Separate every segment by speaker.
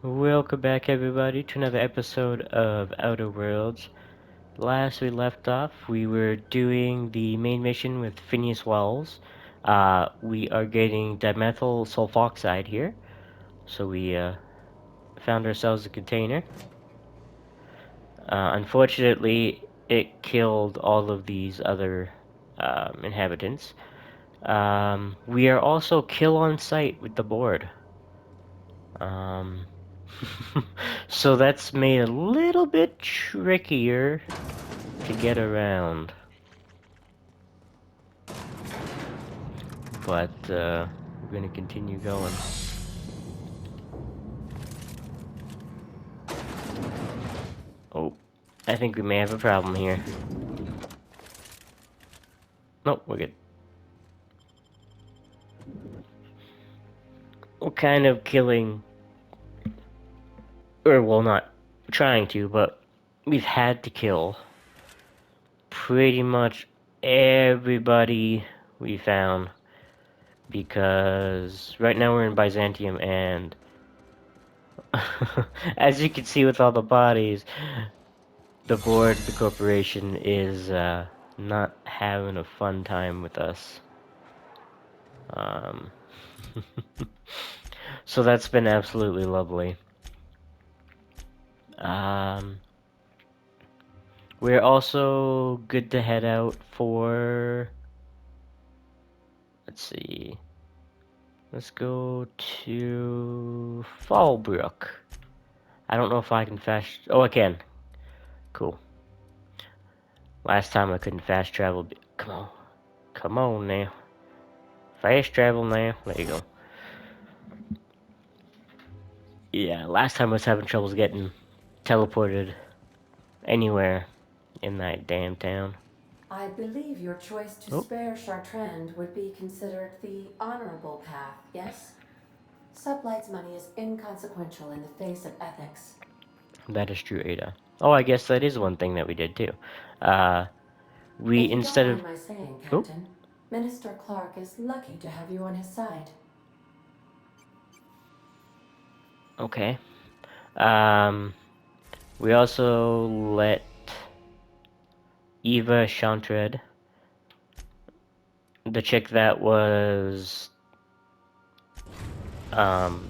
Speaker 1: Welcome back, everybody, to another episode of Outer Worlds. Last we left off, we were doing the main mission with Phineas Wells. We are getting dimethyl sulfoxide here, so we found ourselves a container. Unfortunately, it killed all of these other inhabitants. We are also kill on sight with the board. Um, so that's made a little bit trickier to get around. But we're gonna continue going. Oh, I think we may have a problem here. Nope, we're good. We're kind of killing, or well, not trying to, but we've had to kill pretty much everybody we found because right now we're in Byzantium and as you can see with all the bodies, the board, the corporation, is not having a fun time with us. Um, so that's been absolutely lovely. Um, we're also good to head out for, let's see, let's go to Fallbrook. I don't know if I can oh, I can. Cool. Last time I couldn't fast travel. Come on. Come on now. Fast travel now. There you go. Yeah, last time I was having troubles getting teleported anywhere in that damn town.
Speaker 2: I believe your choice to
Speaker 1: Oh,
Speaker 2: spare Chartrand would be considered the honorable path, yes? Sublight's money is inconsequential in the face of ethics.
Speaker 1: that is true, Ada. Oh, I guess that is one thing that we did too. Uh, we
Speaker 2: If you don't
Speaker 1: instead of
Speaker 2: mind my saying,
Speaker 1: oh,
Speaker 2: Captain, Minister Clark is lucky to have you on his side.
Speaker 1: okay. Um, we also let Eva Chantred, the chick that was um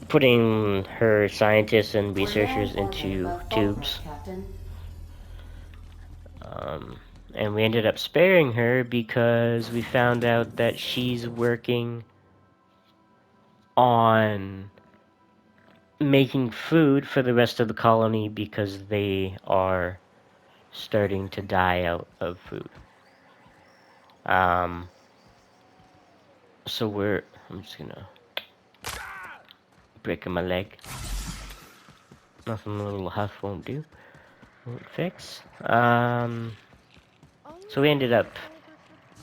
Speaker 1: putting her scientists and
Speaker 2: We're no
Speaker 1: researchers
Speaker 2: orbit
Speaker 1: into
Speaker 2: above
Speaker 1: tubes.
Speaker 2: Fallbrook, Captain.
Speaker 1: Um, and we ended up sparing her because we found out that she's working on making food for the rest of the colony because they are starting to die out of food. Um, so I'm just gonna break my leg. Nothing a little huff won't do. Won't fix. So we ended up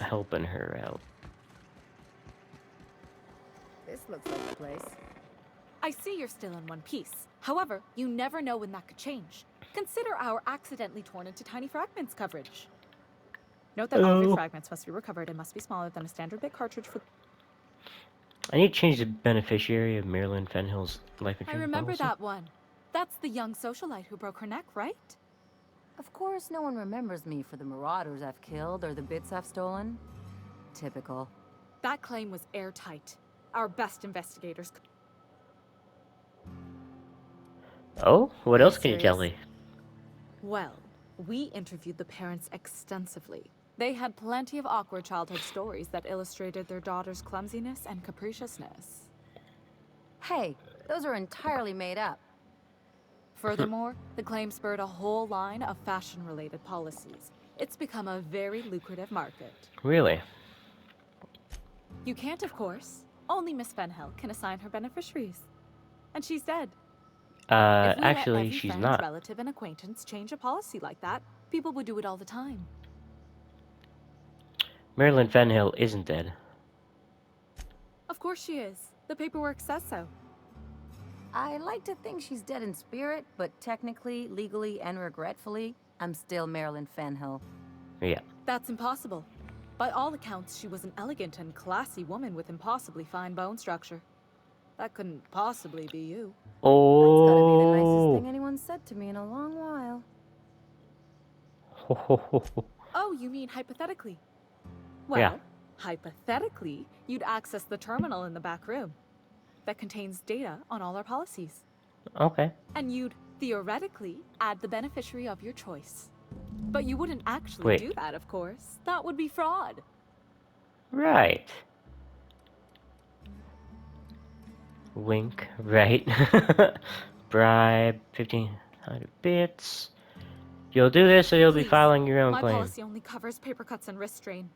Speaker 1: helping her out.
Speaker 3: This looks like the place.
Speaker 4: I see you're still in one piece. However, you never know when that could change. Consider our accidentally torn into tiny fragments coverage. Note that all of your
Speaker 1: Oh,
Speaker 4: fragments must be recovered and must be smaller than a standard bit cartridge for...
Speaker 1: I need to change the beneficiary of Marilyn Fenhill's life
Speaker 4: I
Speaker 1: insurance
Speaker 4: remember
Speaker 1: policy.
Speaker 4: that one. That's the young socialite who broke her neck, right?
Speaker 3: Of course, no one remembers me for the marauders I've killed or the bits I've stolen. Typical.
Speaker 4: That claim was airtight. Our best investigators...
Speaker 1: Oh, what
Speaker 3: Are you
Speaker 1: else can you tell
Speaker 3: serious?
Speaker 1: me?
Speaker 4: Well, we interviewed the parents extensively. They had plenty of awkward childhood stories that illustrated their daughter's clumsiness and capriciousness.
Speaker 3: Hey, those are entirely made up.
Speaker 4: Furthermore, the claim spurred a whole line of fashion-related policies. It's become a very lucrative market.
Speaker 1: Really?
Speaker 4: You can't, of course. Only Miss Fenhill can assign her beneficiaries. And she's dead. If we let
Speaker 1: Actually,
Speaker 4: every
Speaker 1: she's
Speaker 4: friend,
Speaker 1: not.
Speaker 4: relative, and acquaintance change a policy like that, people would do it all the time.
Speaker 1: Marilyn Fenhill isn't dead.
Speaker 4: Of course she is. The paperwork says so.
Speaker 3: I like to think she's dead in spirit, but technically, legally, and regretfully, I'm still Marilyn Fenhill.
Speaker 1: Yeah.
Speaker 4: That's impossible. By all accounts, she was an elegant and classy woman with impossibly fine bone structure. That couldn't possibly be you.
Speaker 3: That's gotta be the nicest
Speaker 1: Oh.
Speaker 3: thing anyone's said to me in a long while.
Speaker 4: Oh, you mean hypothetically?
Speaker 1: Yeah.
Speaker 4: Well, hypothetically, you'd access the terminal in the back room that contains data on all our policies.
Speaker 1: Okay.
Speaker 4: And you'd theoretically add the beneficiary of your choice. But you wouldn't actually
Speaker 1: Wait.
Speaker 4: do that, of course. That would be fraud.
Speaker 1: Right. Wink. Right. Bribe 1,500 bits. You'll do this or you'll be
Speaker 4: Please,
Speaker 1: filing your own
Speaker 4: my
Speaker 1: claim.
Speaker 4: policy only covers paper cuts and wrist strain.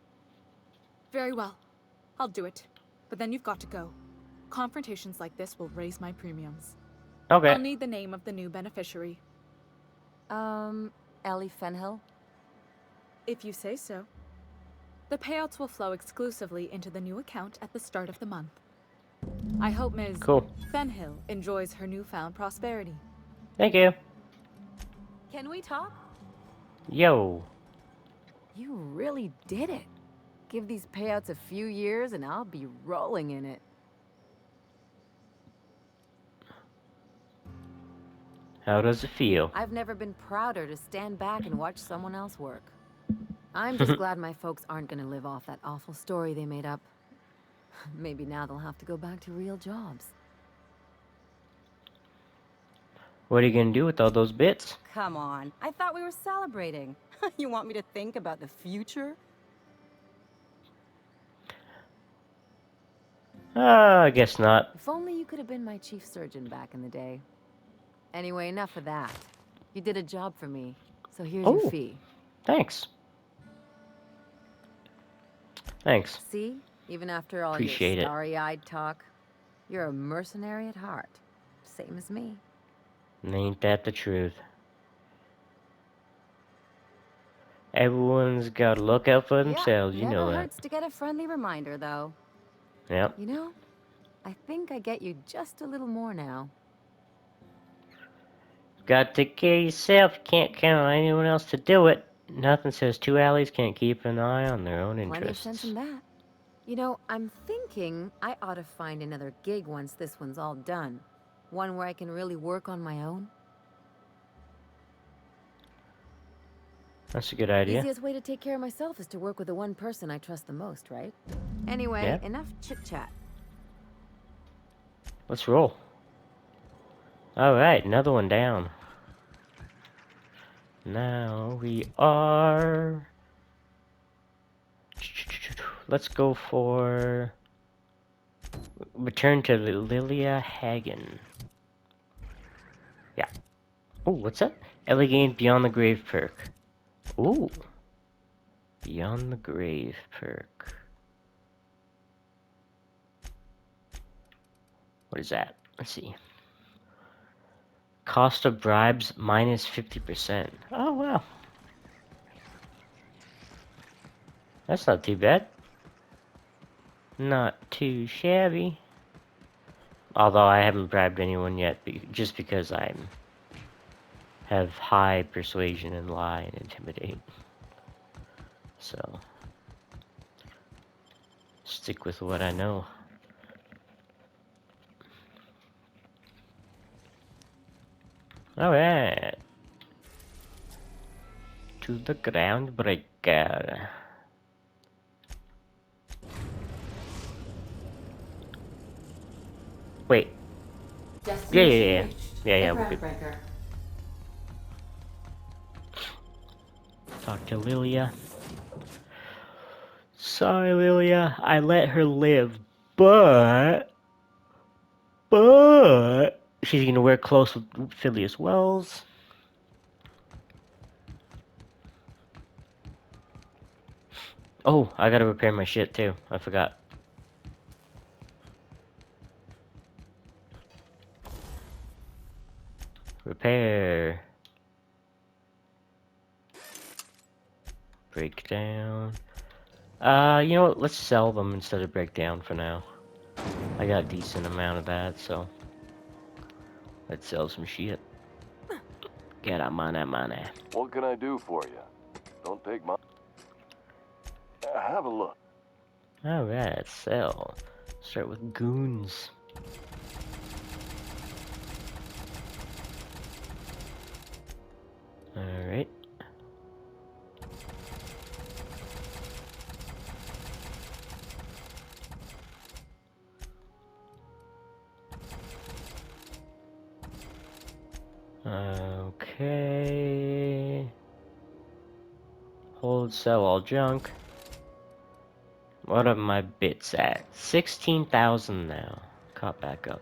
Speaker 4: Very well. I'll do it. But then you've got to go. Confrontations like this will raise my premiums.
Speaker 1: Okay.
Speaker 4: I'll need the name of the new beneficiary.
Speaker 3: Ellie Fenhill?
Speaker 4: If you say so. The payouts will flow exclusively into the new account at the start of the month. I hope Ms.
Speaker 1: Cool.
Speaker 4: Fenhill enjoys her newfound prosperity.
Speaker 1: Thank you.
Speaker 3: Can we talk?
Speaker 1: Yo.
Speaker 3: You really did it. Give these payouts a few years and I'll be rolling in it.
Speaker 1: How does it feel?
Speaker 3: I've never been prouder to stand back and watch someone else work. I'm just glad my folks aren't gonna live off that awful story they made up. Maybe now they'll have to go back to real jobs.
Speaker 1: What are you gonna do with all those bits?
Speaker 3: Come on, I thought we were celebrating. You want me to think about the future?
Speaker 1: I guess not.
Speaker 3: If only you could have been my chief surgeon back in the day. Anyway, enough of that. You did a job for me, so here's your
Speaker 1: Oh,
Speaker 3: fee.
Speaker 1: thanks. Thanks.
Speaker 3: See? Even after all your
Speaker 1: Appreciate it.
Speaker 3: starry-eyed talk, you're a mercenary at heart. Same as me.
Speaker 1: Ain't that the truth? Everyone's gotta look out for
Speaker 3: Yeah,
Speaker 1: themselves, you know
Speaker 3: never
Speaker 1: that.
Speaker 3: hurts to get a friendly reminder, though.
Speaker 1: Yep.
Speaker 3: You know, I think I get you just a little more now.
Speaker 1: Got to take care of yourself. You can't count on anyone else to do it. Nothing says two alleys can't keep an eye on their own
Speaker 3: Plenty of sense in
Speaker 1: interests.
Speaker 3: that. You know, I'm thinking I ought to find another gig once this one's all done. One where I can really work on my own.
Speaker 1: That's a good idea.
Speaker 3: Easiest way to take care of myself is to work with the one person I trust the most, right? Anyway,
Speaker 1: Yeah.
Speaker 3: enough chit-chat.
Speaker 1: Let's roll. Alright, another one down. Now we are... Let's go for... Return to Lilia Hagen. Yeah. Oh, what's that? Elegant Beyond the Grave perk. Ooh. Beyond the Grave perk. What is that? Let's see. Cost of bribes minus 50%. Oh, wow. That's not too bad. Not too shabby. Although I haven't bribed anyone yet, just because I have high persuasion and lie and intimidate. So, stick with what I know. Alright. To the ground breaker. Wait.
Speaker 2: Destination reached.
Speaker 1: Yeah,
Speaker 2: the
Speaker 1: we're good.
Speaker 2: groundbreaker.
Speaker 1: Talk to Lilia. Sorry, Lilia. I let her live, but she's gonna work close with Phileas Wells. Oh, I gotta repair my shit too. I forgot. Repair. Breakdown. You know what? Let's sell them instead of breakdown for now. I got a decent amount of that, so let's sell some shit. Get our money.
Speaker 5: What can I do for you? Don't take my... Have a look.
Speaker 1: Alright, sell. Start with goons. Okay. Hold, sell all junk. What are my bits at? 16,000 now. Caught back up.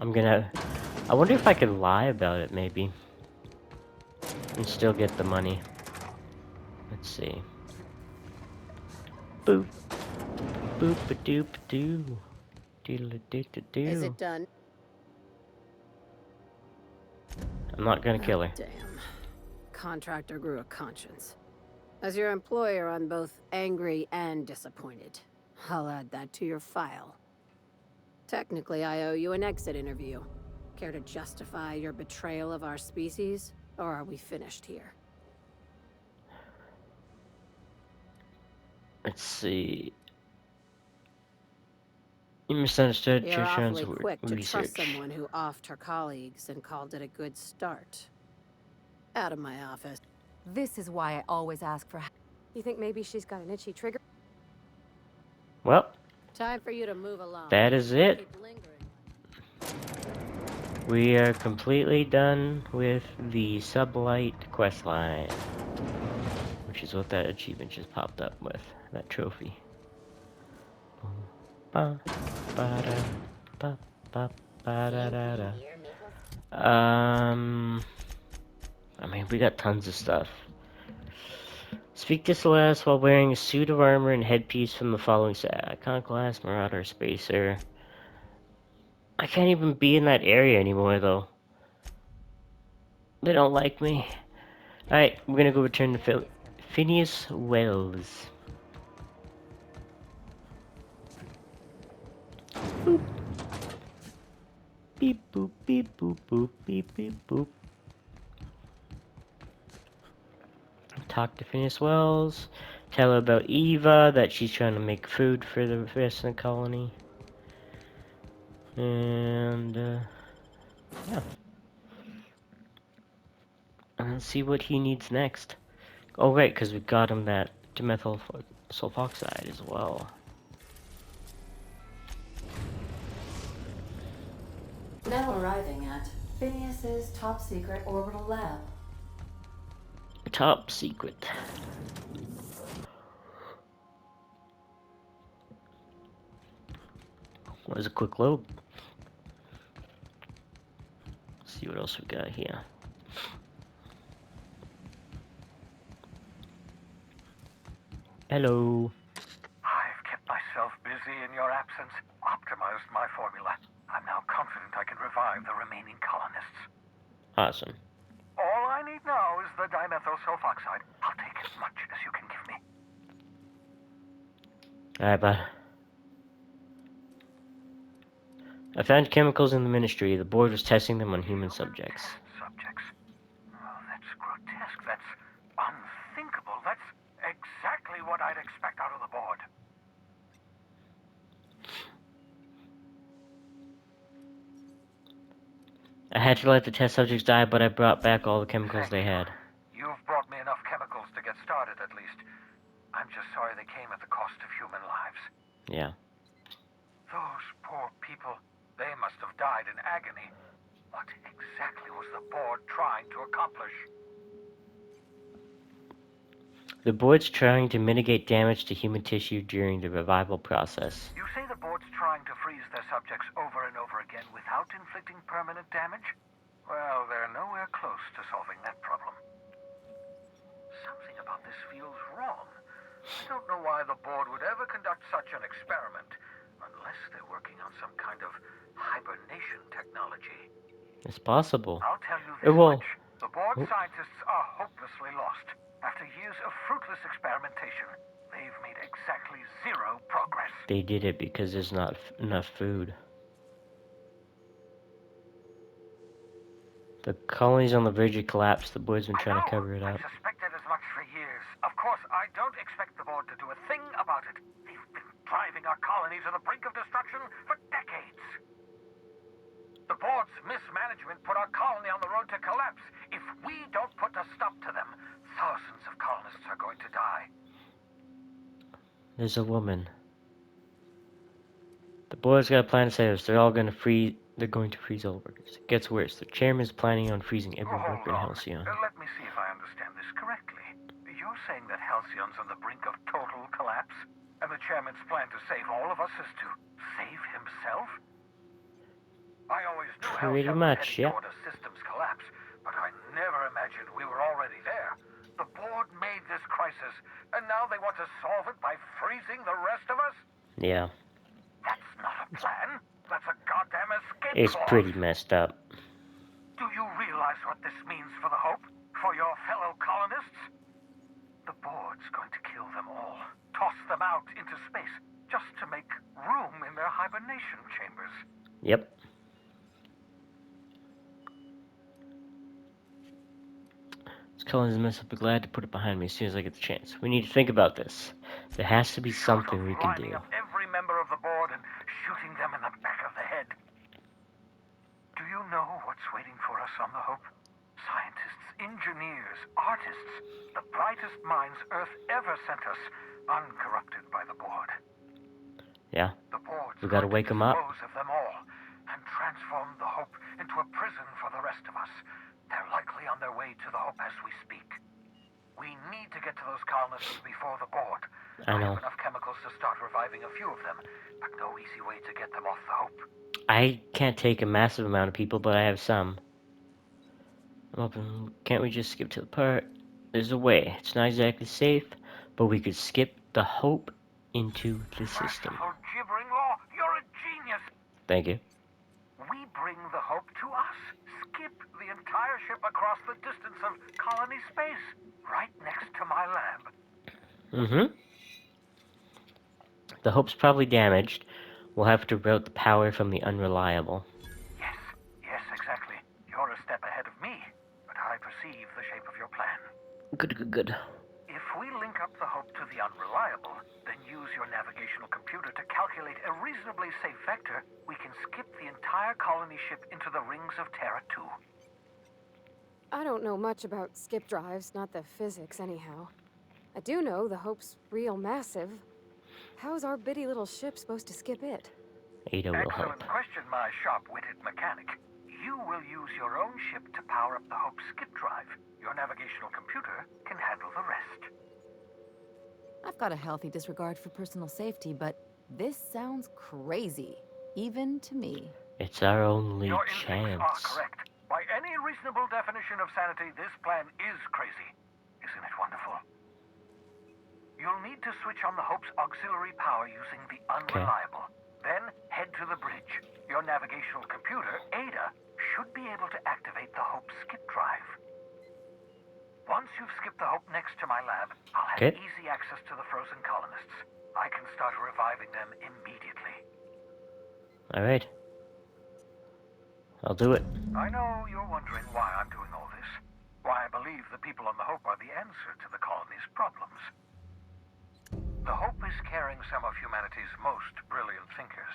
Speaker 1: I wonder if I could lie about it, maybe. And still get the money. Let's see. Boop. Boop-a-doop-a-doo.
Speaker 6: Is
Speaker 1: Doodle-a-doo-doo.
Speaker 6: it done?
Speaker 1: I'm not gonna
Speaker 6: Oh,
Speaker 1: kill her.
Speaker 6: damn. Contractor grew a conscience. As your employer, I'm both angry and disappointed. I'll add that to your file. Technically, I owe you an exit interview. Care to justify your betrayal of our species? Or are we finished here?
Speaker 1: Let's see. You misunderstood
Speaker 6: You're
Speaker 1: Churchon's
Speaker 6: awfully quick to trust
Speaker 1: research.
Speaker 6: someone who offed her colleagues and called it a good start. Out of my office.
Speaker 3: This is why I always ask for help.
Speaker 2: You think maybe she's got an itchy trigger?
Speaker 1: Well,
Speaker 6: Time for you to move along.
Speaker 1: that is it.
Speaker 6: Keep lingering.
Speaker 1: We are completely done with the Sublight questline, which is what that achievement just popped up with, that trophy. Ba, ba, da, ba, ba, ba, da, da, da. I mean, we got tons of stuff. Speak to Celeste while wearing a suit of armor and headpiece from the following set: Iconoclast, Marauder, Spacer. I can't even be in that area anymore, though. They don't like me. Alright, we're gonna go return to Phineas Wells. Boop. Beep boop beep boop boop beep beep boop. Talk to Phineas Wells. Tell her about Eva, that she's trying to make food for the rest of the colony. And, yeah. And let's see what he needs next. Oh, right, because we got him that dimethyl sulfoxide as well.
Speaker 2: Now arriving at Phineas's top secret orbital lab.
Speaker 1: Top secret. Was a quick load. Let's see what else we got here. Hello.
Speaker 7: I've kept myself busy in your absence, optimized my formula. I'm now confident I can revive the remaining colonists.
Speaker 1: Awesome.
Speaker 7: All I need now is the dimethyl sulfoxide. I'll take as much as you can give me.
Speaker 1: Alright, bud. I found chemicals in the ministry. The board was testing them on human subjects.
Speaker 7: Subjects? Oh, that's grotesque. That's unthinkable. That's exactly what I'd expect out of the board.
Speaker 1: I had to let the test subjects die, but I brought back all the chemicals
Speaker 7: Thank
Speaker 1: they
Speaker 7: you.
Speaker 1: had.
Speaker 7: You've brought me enough chemicals to get started, at least. I'm just sorry they came at the cost of human lives.
Speaker 1: Yeah.
Speaker 7: Those poor people, they must have died in agony. What exactly was the board trying to accomplish?
Speaker 1: The board's trying to mitigate damage to human tissue during the revival process.
Speaker 7: You say the board's trying to freeze their subjects over and over again without inflicting permanent damage? Well, they're nowhere close to solving that problem. Something about this feels wrong. I don't know why the board would ever conduct such an experiment, unless they're working on some kind of hibernation technology.
Speaker 1: It's possible.
Speaker 7: I'll tell you this
Speaker 1: Well,
Speaker 7: much. The board scientists are hopelessly lost. After years of fruitless experimentation, they've made exactly zero progress.
Speaker 1: they did it because there's not enough food. The colony's on the verge of collapse. The board's been trying to cover it up.
Speaker 7: I've suspected as much for years. Of course, I don't expect the board to do a thing about it. They've been driving our colony to the brink of destruction for decades. The board's mismanagement put our colony on the road to collapse. If we don't put a stop to them, thousands of colonists are going to die.
Speaker 1: There's a woman. The boys got a plan to save us. They're all gonna freeze. They're going to freeze all workers. It gets worse. The chairman is planning on freezing every
Speaker 7: Hold
Speaker 1: worker in
Speaker 7: on.
Speaker 1: Halcyon.
Speaker 7: Let me see if I understand this correctly. You're saying that Halcyon's on the brink of total collapse? And the chairman's plan to save all of us is to save himself? I always knew
Speaker 1: Pretty
Speaker 7: Halcyon was
Speaker 1: much,
Speaker 7: heading
Speaker 1: yep.
Speaker 7: toward a systems collapse, but I never imagined we were already there. The board made this crisis, and now they want to solve it by freezing the rest of us?
Speaker 1: Yeah,
Speaker 7: That's not a plan. That's a goddamn escape
Speaker 1: it's
Speaker 7: clause.
Speaker 1: pretty messed up.
Speaker 7: Do you realize what this means for the Hope? For your fellow colonists? The board's going to kill them all. Toss them out into space, just to make room in their hibernation chambers.
Speaker 1: Yep. This Collins mess up. Be glad to put it behind me as soon as I get the chance. We need to think about this. There has to be
Speaker 7: Short
Speaker 1: something
Speaker 7: of
Speaker 1: we can
Speaker 7: lining
Speaker 1: do.
Speaker 7: up every member of the board and shooting them in the back of the head. Do you know what's waiting for us on the Hope? Scientists, engineers, artists, the brightest minds Earth ever sent us, uncorrupted by the board.
Speaker 1: Yeah,
Speaker 7: The board's
Speaker 1: we gotta
Speaker 7: going to
Speaker 1: wake 'em up.
Speaker 7: dispose of them all and transform the Hope into a prison for the rest of us. They're likely on their way to the Hope as we speak. We need to get to those colonists before the board.
Speaker 1: I know.
Speaker 7: have enough chemicals to start reviving a few of them, but no easy way to get them off the Hope.
Speaker 1: I can't take a massive amount of people, but I have some. I'm hoping, can't we just skip to the part? There's a way. It's not exactly safe, but we could skip the Hope into the system.
Speaker 7: Merciful gibbering law, you're a genius!
Speaker 1: Thank you.
Speaker 7: We bring the Hope to us. Skip the entire ship across the distance of colony space, right next to my lab.
Speaker 1: Mm-hmm. The Hope's probably damaged. We'll have to route the power from the Unreliable.
Speaker 7: Yes, exactly. You're a step ahead of me, but I perceive the shape of your plan.
Speaker 1: Good.
Speaker 7: If we link up the Hope to the Unreliable, then use your navigational computer to calculate a reasonably safe vector, we can skip the entire colony ship into the rings of Terra 2.
Speaker 8: I don't know much about skip drives, not the physics anyhow. I do know the Hope's real massive. How's our bitty little ship supposed to skip it?
Speaker 1: Ada will help.
Speaker 7: Excellent question, my sharp-witted mechanic. You will use your own ship to power up the Hope's skip drive. Your navigational computer can handle the rest.
Speaker 3: I've got a healthy disregard for personal safety, but this sounds crazy, even to me.
Speaker 1: It's our only
Speaker 7: Your instincts are
Speaker 1: chance.
Speaker 7: correct. By any reasonable definition of sanity, this plan is crazy. Isn't it wonderful? You'll need to switch on the Hope's auxiliary power using the Unreliable. Then head to the bridge. Your navigational computer, Ada, should be able to activate the Hope's skip drive. Once you've skipped the Hope next to my lab, I'll have easy access to the frozen colonists. I can start reviving them immediately.
Speaker 1: Alright. I'll do it.
Speaker 7: I know you're wondering why I'm doing all this. Why I believe the people on the Hope are the answer to the colony's problems. The Hope is carrying some of humanity's most brilliant thinkers.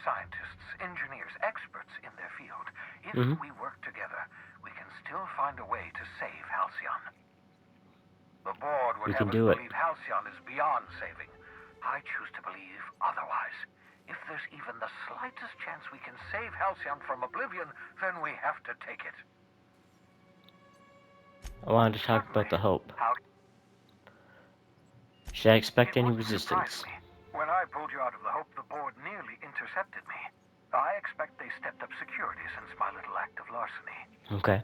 Speaker 7: Scientists, engineers, experts in their field. If we work together, we can still find a way to save Halcyon. The board would have us believe Halcyon is beyond saving. I choose to believe otherwise. If there's even the slightest chance we can save Halcyon from oblivion, then we have to take it.
Speaker 1: I wanted to talk about the Hope. Should I expect any resistance?
Speaker 7: When I pulled you out of the Hope, the board nearly intercepted me. I expect they stepped up security since my little act of larceny.
Speaker 1: Okay.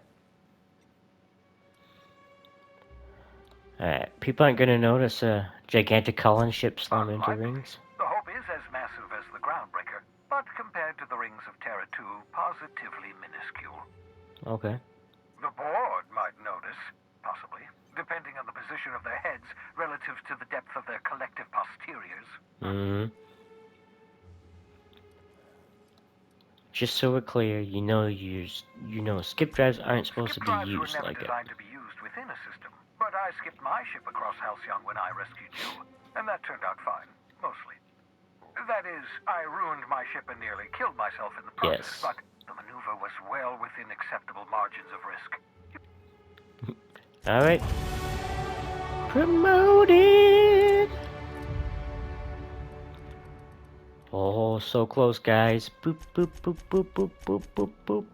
Speaker 1: Alright, people aren't gonna notice a gigantic colony ship slam into rings.
Speaker 7: The Hope is as massive as the Groundbreaker, but compared to the rings of Terra 2, positively minuscule.
Speaker 1: Okay.
Speaker 7: The board might notice, possibly, depending on the position of their heads relative to the depth of their collective posteriors.
Speaker 1: Just so we're clear, you know skip drives aren't supposed to be
Speaker 7: Skip drives
Speaker 1: used
Speaker 7: were never
Speaker 1: like it.
Speaker 7: designed to be used within a system, but I skipped my ship across Halcyon when I rescued you, and that turned out fine, mostly. That is, I ruined my ship and nearly killed myself in the process, but the maneuver was well within acceptable margins of risk.
Speaker 1: Alright. Promoted! Oh, so close, guys. Boop, boop, boop, boop, boop, boop, boop, boop.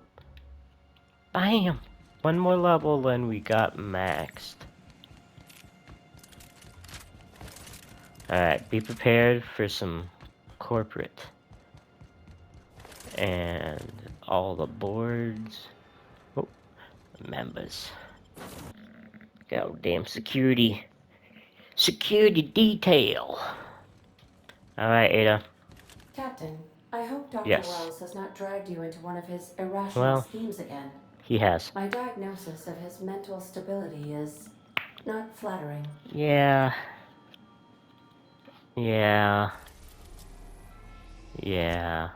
Speaker 1: Bam! One more level, and we got maxed. Alright, be prepared for some corporate. And all the boards. Oh, members. Goddamn security. Security detail. Alright, Ada.
Speaker 2: Captain, I hope Dr.
Speaker 1: Yes.
Speaker 2: Wells has not dragged you into one of his irrational
Speaker 1: Well,
Speaker 2: schemes again.
Speaker 1: he has.
Speaker 2: My diagnosis of his mental stability is not flattering.
Speaker 1: Yeah. Yeah. Yeah.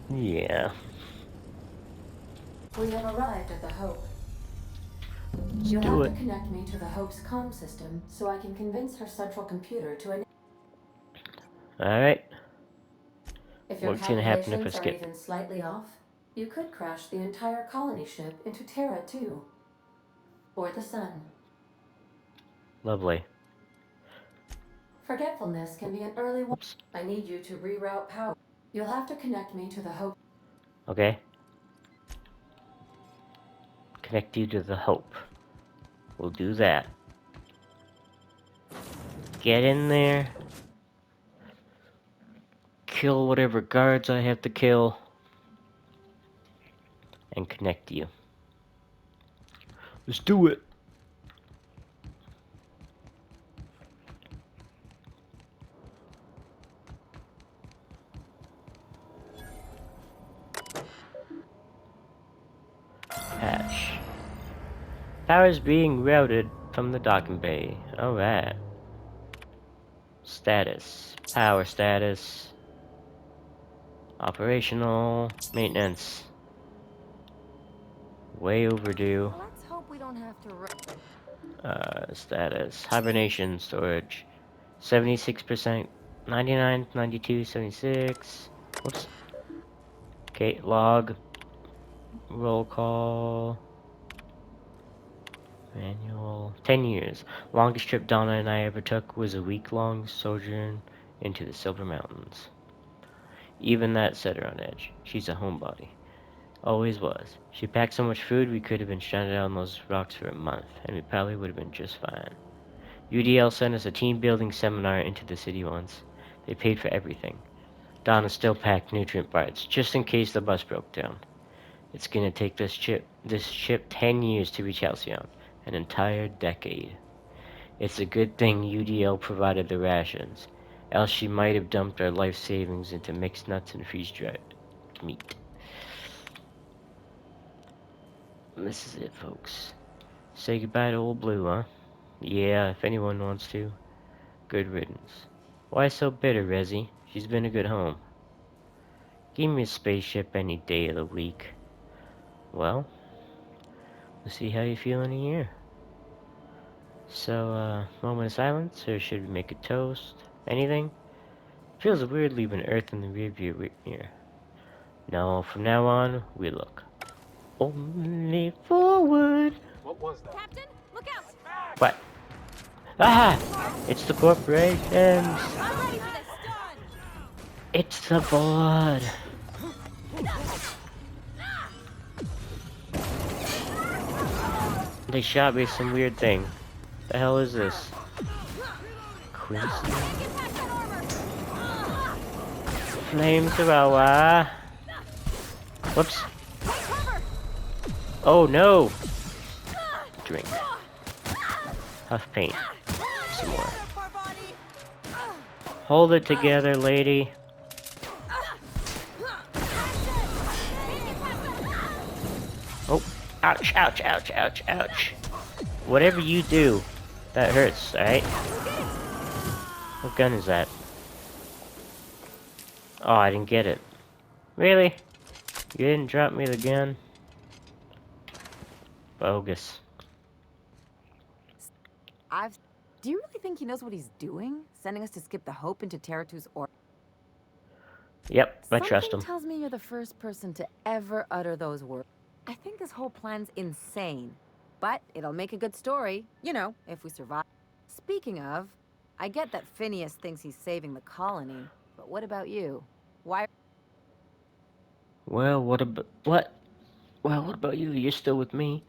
Speaker 1: Yeah.
Speaker 2: We have arrived at the Hope.
Speaker 1: Let's
Speaker 2: You'll
Speaker 1: do
Speaker 2: have to
Speaker 1: it.
Speaker 2: connect me to the Hope's comm system so I can convince her central computer to enable.
Speaker 1: Alright.
Speaker 2: If your
Speaker 1: What's gonna happen if I
Speaker 2: calculations are
Speaker 1: skip?
Speaker 2: even slightly off, you could crash the entire colony ship into Terra too. Or the sun.
Speaker 1: Lovely.
Speaker 2: Forgetfulness can be an early warning.
Speaker 1: Oops.
Speaker 2: I need you to reroute power. You'll have to connect me to the Hope.
Speaker 1: Okay. Connect you to the Hope. We'll do that. Get in there. Kill whatever guards I have to kill. And connect you. Let's do it. Hatch. Power's being routed from the docking bay. Alright. Status. Power status. Operational. Maintenance. Way overdue.
Speaker 3: Let's hope we don't have to
Speaker 1: Status. Hibernation storage. 76%. 99, 92, 76. Whoops. Okay, log. Roll call. Manual. 10 years. Longest trip Donna and I ever took was a week-long sojourn into the Silver Mountains. Even that set her on edge. She's a homebody. Always was. She packed so much food we could have been stranded on those rocks for a month, and we probably would have been just fine. UDL sent us a team-building seminar into the city once. They paid for everything. Donna still packed nutrient bars, just in case the bus broke down. It's gonna take this ship 10 years to reach Halcyon. An entire decade. It's a good thing UDL provided the rations, else she might have dumped our life savings into mixed nuts and freeze-dried meat. This is it, folks. Say goodbye to old Blue, huh? Yeah, if anyone wants to. Good riddance. Why so bitter, Resi? She's been a good home. Give me a spaceship any day of the week. Well, we'll see how you feel in a year. So, moment of silence, or should we make a toast? Anything? Feels weird leaving Earth in the rearview mirror. No, from now on, we look only forward.
Speaker 5: What was that?
Speaker 3: Captain, look out!
Speaker 1: What? Ah! It's the corporations!
Speaker 3: I'm ready for this. Done.
Speaker 1: It's the board! They shot me some weird thing. The hell is this? Quincy? Flamethrower! Whoops. Oh no! Drink. Huff paint. Some more. Hold it together, lady. Oh, ouch, ouch, ouch, ouch, ouch. Whatever you do, that hurts, alright? What gun is that? Oh, I didn't get it. Really? You didn't drop me the gun? Bogus.
Speaker 3: Do you really think he knows what he's doing? Sending us to skip the Hope into Terratu's orbit?
Speaker 1: Yep, I trust
Speaker 3: Something
Speaker 1: him.
Speaker 3: tells me you're the first person to ever utter those words. I think this whole plan's insane. But it'll make a good story, you know, if we survive. Speaking of, I get that Phineas thinks he's saving the colony, but what about you? Why?
Speaker 1: Well, what about what? Well, what about you? You're still with me.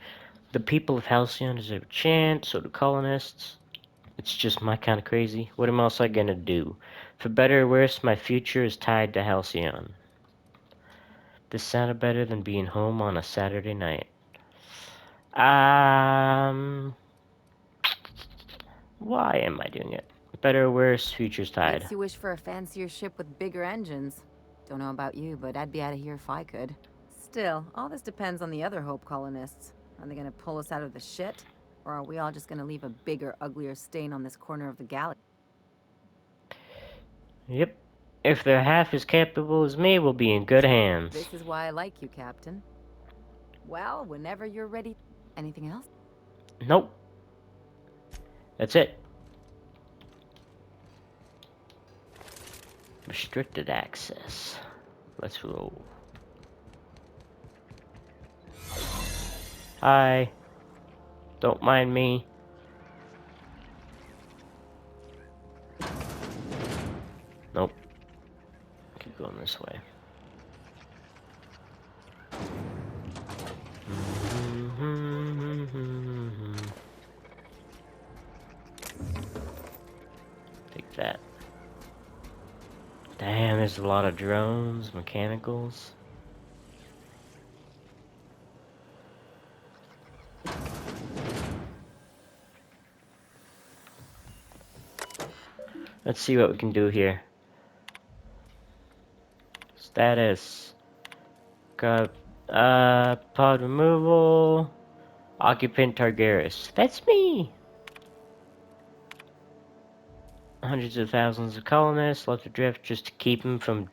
Speaker 1: The people of Halcyon deserve a chance, so do colonists. It's just my kind of crazy. What am else I gonna do? For better or worse, my future is tied to Halcyon. This sounded better than being home on a Saturday night. Um, why am I doing it? Better or worse, future's tied.
Speaker 3: Makes you wish for a fancier ship with bigger engines. Don't know about you, but I'd be out of here if I could. Still, all this depends on the other Hope colonists. Are they gonna pull us out of the shit? Or are we all just gonna leave a bigger, uglier stain on this corner of the galaxy?
Speaker 1: Yep. If they're half as capable as me, we'll be in good hands.
Speaker 3: This is why I like you, Captain. Well, whenever you're ready. Anything else?
Speaker 1: Nope. That's it. Restricted access. Let's roll. Hi. Don't mind me. Nope. Keep going this way. Take that. Damn, there's a lot of drones, mechanicals. Let's see what we can do here. Status. Got, pod removal. Occupant Targarus. That's me! Hundreds of thousands of colonists left adrift just to keep him from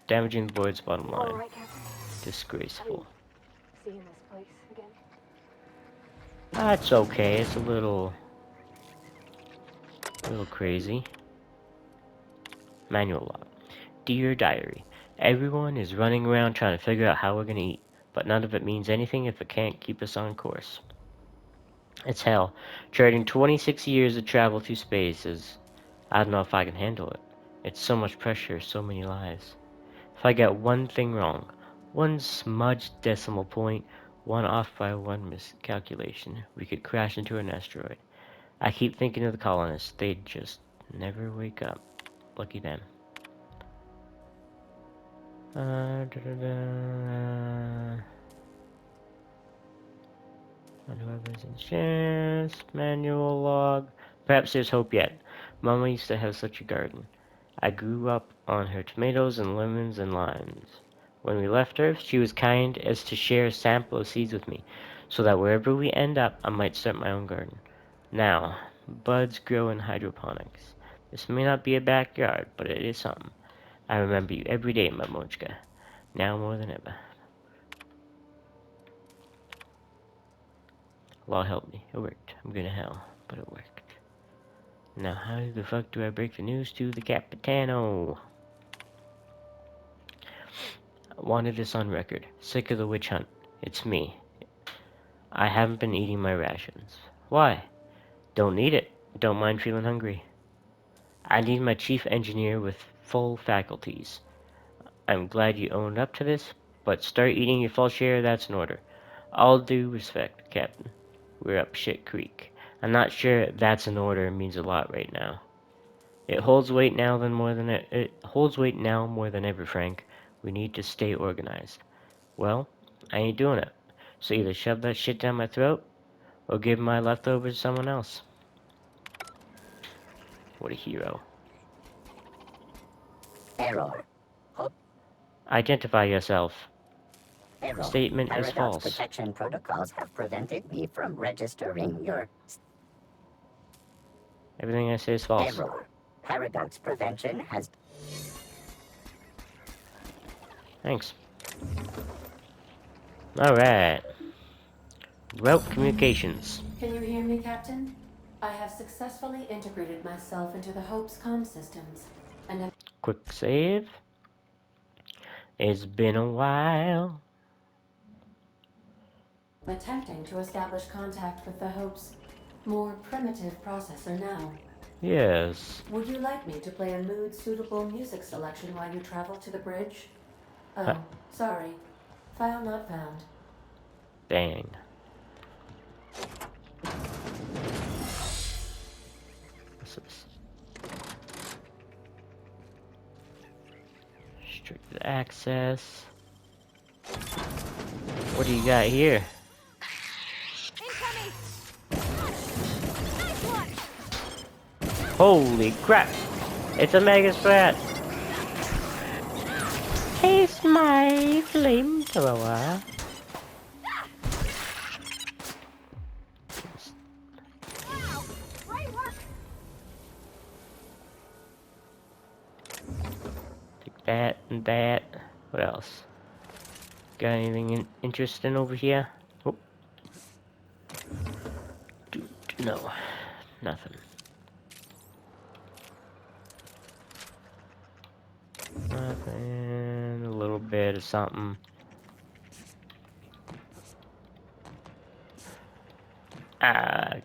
Speaker 1: damaging the board's bottom
Speaker 8: All
Speaker 1: line.
Speaker 8: right, Captain. I mean,
Speaker 1: Disgraceful.
Speaker 8: seeing this place again.
Speaker 1: That's okay. It's a little crazy. Manual log. Dear Diary, everyone is running around trying to figure out how we're gonna eat, but none of it means anything if it can't keep us on course. It's hell. Trading 26 years of travel through space is... I don't know if I can handle it. It's so much pressure, so many lives. If I get one thing wrong, one smudged decimal point, one off by one miscalculation, we could crash into an asteroid. I keep thinking of the colonists. They'd just never wake up. Lucky them. Da, da, da. On whoever's in shares, manual log. Perhaps there's hope yet. Mama used to have such a garden. I grew up on her tomatoes and lemons and limes. When we left Earth, she was kind as to share a sample of seeds with me, so that wherever we end up, I might start my own garden. Now, buds grow in hydroponics. This may not be a backyard, but it is something. I remember you every day, Mamochka. Now more than ever. Law help me. It worked. I'm going to hell, but it worked. Now how the fuck do I break the news to the Capitano? I wanted this on record. Sick of the witch hunt. It's me. I haven't been eating my rations. Why? Don't need it. Don't mind feeling hungry. I need my chief engineer with full faculties. I'm glad you owned up to this, but start eating your full share, that's an order. All due respect, Captain. We're up shit creek. I'm not sure that's an order means a lot right now. It holds weight now it holds weight now more than ever, Frank. We need to stay organized. Well, I ain't doing it. So either shove that shit down my throat or give my leftovers to someone else. What a hero.
Speaker 9: Error.
Speaker 1: Identify yourself.
Speaker 9: Error.
Speaker 1: Statement is
Speaker 9: Paradox
Speaker 1: false.
Speaker 9: protection protocols have prevented me from registering your
Speaker 1: Everything I say is false.
Speaker 9: error. Paradox prevention has
Speaker 1: Thanks. Alright. Route communications.
Speaker 2: Can you hear me, Captain? I have successfully integrated myself into the Hope's comm systems, and am
Speaker 1: Quick save. It's been a while.
Speaker 2: attempting to establish contact with the Hope's more primitive processor now.
Speaker 1: Yes.
Speaker 2: Would you like me to play a mood-suitable music selection while you travel to the bridge?
Speaker 1: Huh,
Speaker 2: Oh, sorry. File not found.
Speaker 1: dang. This is restricted access. What do you got here?
Speaker 8: Incoming!
Speaker 1: Holy crap! It's a mega sprat! Taste my flamethrower.
Speaker 8: Wow! Great work!
Speaker 1: Take that and that. What else? Got anything interesting over here? Oh, no, nothing. Nothing. A little bit of something. Ah.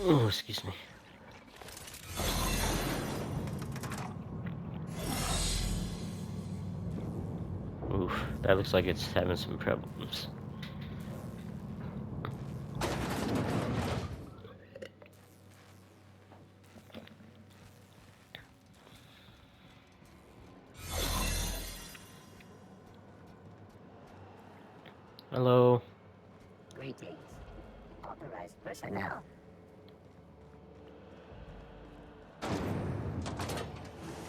Speaker 1: Oh, excuse me. Oof, that looks like it's having some problems. Hello.
Speaker 9: Greetings. Authorized personnel.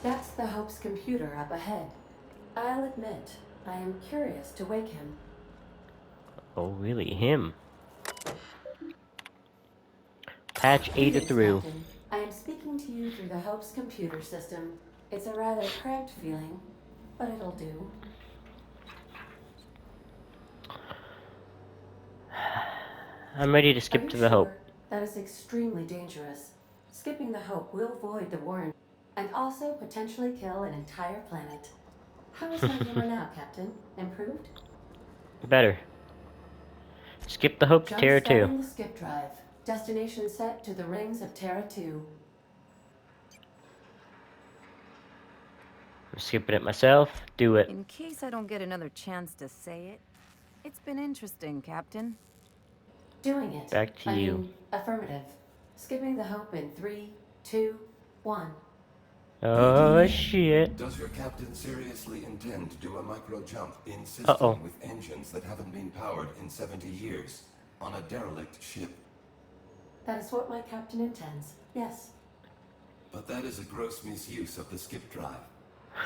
Speaker 2: That's the Hope's computer up ahead. I'll admit, I am curious to wake him.
Speaker 1: Oh, really? Him? Patch Ada
Speaker 2: Greetings,
Speaker 1: through.
Speaker 2: Captain. I am speaking to you through the Hope's computer system. It's a rather cramped feeling, but it'll do.
Speaker 1: I'm ready to
Speaker 2: Are
Speaker 1: skip
Speaker 2: you
Speaker 1: to the Hope.
Speaker 2: sure? That is extremely dangerous. Skipping the Hope will void the warrant and also potentially kill an entire planet. How is my humor now, Captain? Improved?
Speaker 1: Better. Skip the Hope to
Speaker 2: Jump
Speaker 1: Terra 2.
Speaker 2: starting the skip drive. Destination set to the rings of Terra 2.
Speaker 1: I'm skipping it myself. Do it.
Speaker 3: In case I don't get another chance to say it, it's been interesting, Captain.
Speaker 2: Doing it.
Speaker 1: Back to
Speaker 2: I
Speaker 1: you.
Speaker 2: mean, affirmative. Skipping the Hope in 3, 2, 1.
Speaker 1: Oh, shit.
Speaker 5: Does your captain seriously intend to do a micro jump in
Speaker 1: Uh-oh.
Speaker 5: system with engines that haven't been powered in 70 years on a derelict ship?
Speaker 2: That is what my captain intends. Yes.
Speaker 5: But that is a gross misuse of the skip drive.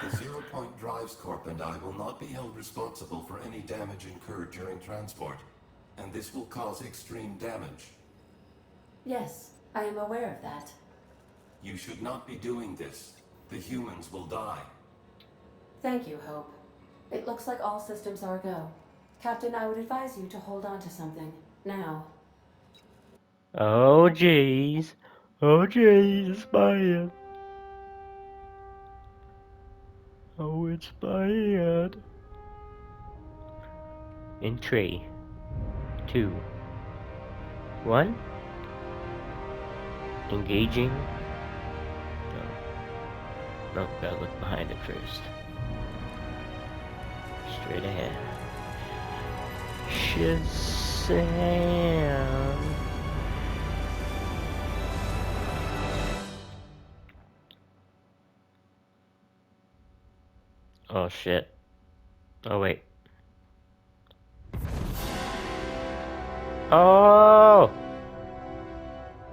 Speaker 5: The Zero Point Drives Corp and I will not be held responsible for any damage incurred during transport, and this will cause extreme damage.
Speaker 2: Yes, I am aware of that.
Speaker 5: You should not be doing this. The humans will die.
Speaker 2: Thank you, Hope. It looks like all systems are go. Captain, I would advise you to hold on to something. Now.
Speaker 1: Oh, jeez. Oh, jeez. It's bad. Oh, it's bad. In 3, 2, 1. Engaging. No. No, gotta look behind it first. Straight ahead. Shazam. Oh, shit. Oh, wait. Oh!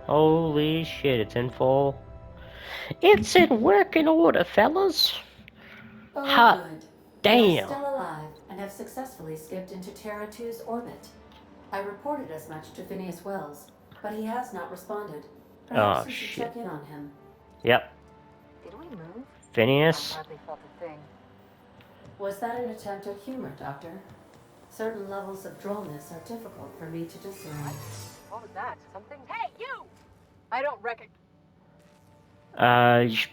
Speaker 1: Holy shit, it's in full. It's in working order, fellas.
Speaker 2: Oh,
Speaker 1: Hot
Speaker 2: good. They are
Speaker 1: damn.
Speaker 2: still alive and have successfully skipped into Terra 2's orbit. I reported as much to Phineas Wells, but he has not responded.
Speaker 1: Oh,
Speaker 2: Perhaps you should
Speaker 1: shit.
Speaker 2: check in on him.
Speaker 1: Yep.
Speaker 3: Did we move? I
Speaker 1: Phineas.
Speaker 3: hardly felt a thing.
Speaker 2: Was that an attempt at humor, Doctor? Certain levels of drollness are difficult for me to discern.
Speaker 3: What was that? Something? Hey, you! I don't reckon.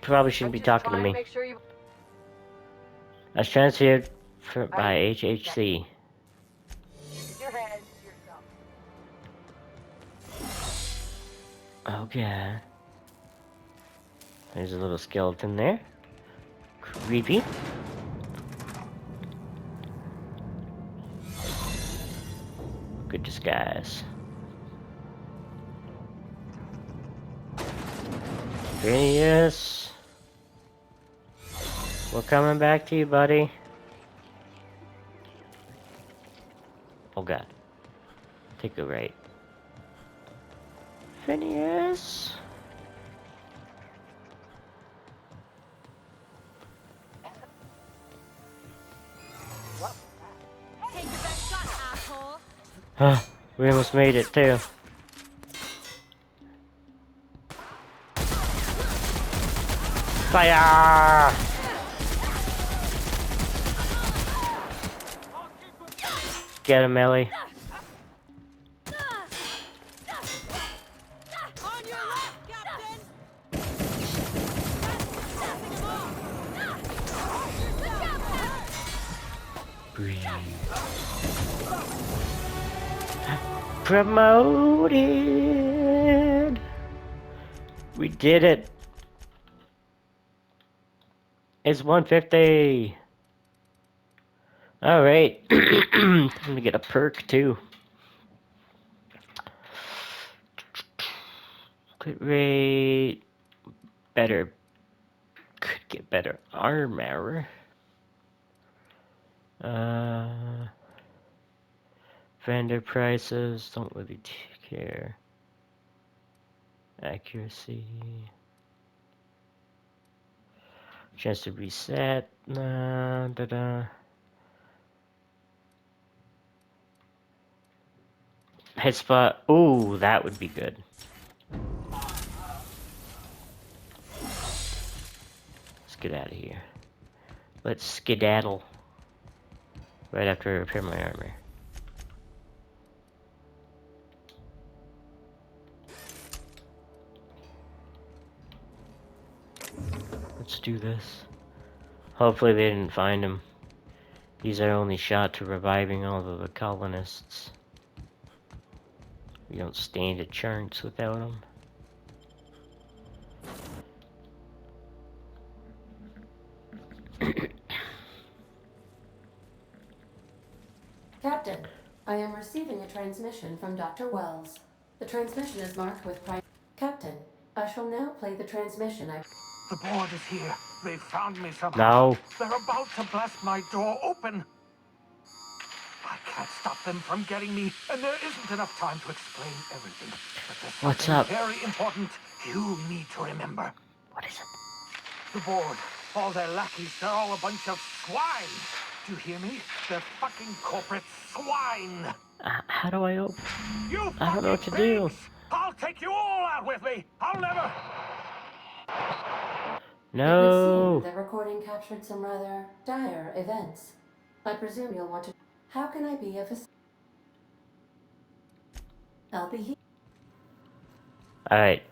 Speaker 1: Probably shouldn't be talking to me.
Speaker 3: Make sure you.
Speaker 1: I was transferred by HHC.
Speaker 3: Keep your hands to yourself.
Speaker 1: Oh, God. There's a little skeleton there. Creepy. Good disguise. Phineas. We're coming back to you, buddy. Oh god. Take a right. Phineas.
Speaker 3: Take your best shot, asshole.
Speaker 1: Huh. We almost made it too. Fire! Get him, Ellie.
Speaker 3: On your left, Captain.
Speaker 1: Breathe. Promoted! We did it! It's 150! Alright. I'm gonna get a perk too. Crit rate. Better. Could get better armor. Vendor prices. Don't really care. Accuracy. Chance to reset. Da-da. Hit spot. Ooh, that would be good. Let's get out of here. Let's skedaddle. Right after I repair my armor. Let's do this. Hopefully they didn't find him. He's our only shot to reviving all of the colonists. We don't stand a chance without him.
Speaker 2: Captain, I am receiving a transmission from Dr. Wells. The transmission is marked with Captain, I shall now play the transmission I...
Speaker 7: The board is here. They found me somehow.
Speaker 1: No.
Speaker 7: They're about to blast my door open. I can't stop them from getting me, and there isn't enough time to explain everything. But there's
Speaker 1: What's
Speaker 7: something
Speaker 1: up?
Speaker 7: very important you need to remember.
Speaker 1: What is it?
Speaker 7: The board, all their lackeys, they're all a bunch of swine. Do you hear me? They're fucking corporate swine.
Speaker 1: How do I open?
Speaker 7: You
Speaker 1: I don't know what to
Speaker 7: fucking
Speaker 1: do.
Speaker 7: pigs! I'll take you all out with me. I'll never...
Speaker 2: It would seem
Speaker 1: No.
Speaker 2: the recording captured some rather dire events. I presume you'll want to... How can I be of... I'll be here.
Speaker 1: Alright.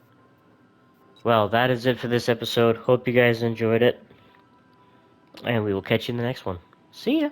Speaker 1: Well, that is it for this episode. Hope you guys enjoyed it. And we will catch you in the next one. See ya.